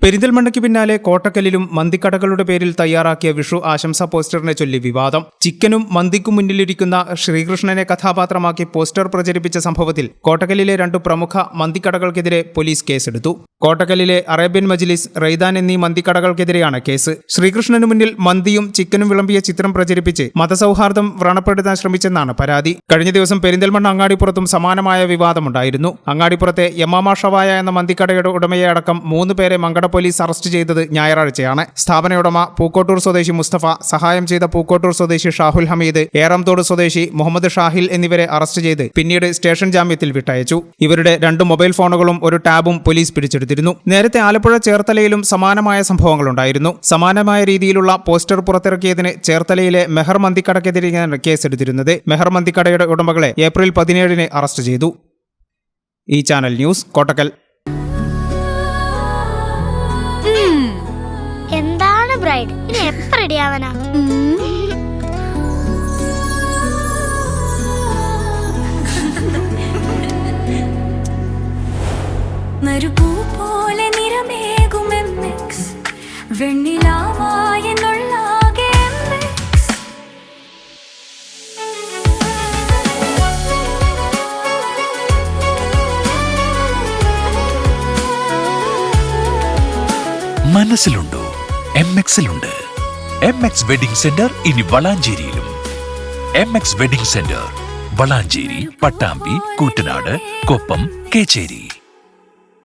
പെരിന്തൽമണ്ണയ്ക്ക് പിന്നാലെ കോട്ടക്കലിലും മന്തിക്കടകളുടെ പേരിൽ തയ്യാറാക്കിയ വിഷു ആശംസാ പോസ്റ്ററിനെ ചൊല്ലി വിവാദം. ചിക്കനും മന്തിക്കും മുന്നിലിരിക്കുന്ന ശ്രീകൃഷ്ണനെ കഥാപാത്രമാക്കി പോസ്റ്റർ പ്രചരിപ്പിച്ച സംഭവത്തിൽ കോട്ടക്കലിലെ 2 പ്രമുഖ മന്തിക്കടകൾക്കെതിരെ പോലീസ് കേസെടുത്തു. കോട്ടക്കലിലെ അറേബ്യൻ മജ്ലിസ്, റൈദാൻ എന്നീ മന്തിക്കടകൾക്കെതിരെയാണ് കേസ്. ശ്രീകൃഷ്ണന് മുന്നിൽ മന്തിയും ചിക്കനും വിളമ്പിയ ചിത്രം പ്രചരിപ്പിച്ച് മതസൗഹാർദ്ദം വ്രണപ്പെടുത്താൻ ശ്രമിച്ചെന്നാണ് പരാതി. കഴിഞ്ഞ ദിവസം പെരിന്തൽമണ്ണ അങ്ങാടിപ്പുറത്തും സമാനമായ വിവാദമുണ്ടായിരുന്നു. അങ്ങാടിപ്പുറത്തെ യമാമ ഷവായ എന്ന മന്തിക്കടയുടെ ഉടമയെ അടക്കം 3 പേരെ മങ്കട പോലീസ് അറസ്റ്റ് ചെയ്തത് ഞായറാഴ്ചയാണ്. സ്ഥാപന ഉടമ പൂക്കോട്ടൂർ സ്വദേശി മുസ്തഫ, സഹായം ചെയ്ത പൂക്കോട്ടൂർ സ്വദേശി ഷാഹുൽ ഹമീദ്, ഏറംതോട് സ്വദേശി മുഹമ്മദ് ഷാഹിൽ എന്നിവരെ അറസ്റ്റ് ചെയ്ത് പിന്നീട് സ്റ്റേഷൻ ജാമ്യത്തിൽ വിട്ടയച്ചു. ഇവരുടെ 2 മൊബൈൽ ഫോണുകളും ഒരു ടാബും പോലീസ് പിടിച്ചെടുത്തിരുന്നു. നേരത്തെ ആലപ്പുഴ ചേർത്തലയിലും സമാനമായ സംഭവങ്ങളുണ്ടായിരുന്നു. സമാനമായ രീതിയിലുള്ള പോസ്റ്റർ പുറത്തിറക്കിയതിന് ചേർത്തലയിലെ മെഹർ മന്തിക്കടക്കെതിരെയാണ് കേസെടുത്തിരുന്നത്. മെഹർ മന്തിക്കടയുടെ ഉടമകളെ ഏപ്രിൽ 17 അറസ്റ്റ് ചെയ്തു. ഈ ചാനൽ ന്യൂസ്, കോട്ടക്കൽ. എന്താണ് ബ്രൈഡ്, ഇനി എപ്പോ റെഡിയാവനാ? നറുപൂ പോലെ നിറമേകും MX, വെണ്ണിലാവായെന്നുള്ളാകെ MX. മനസ്സിലുണ്ടോ? MX-ലുണ്ട്. MX വെഡിംഗ് സെന്റർ ഇനി വളാഞ്ചേരിയിലും. MX wedding centre Valanchery, Pattambi, Koottanad, Koppam, Kecheri.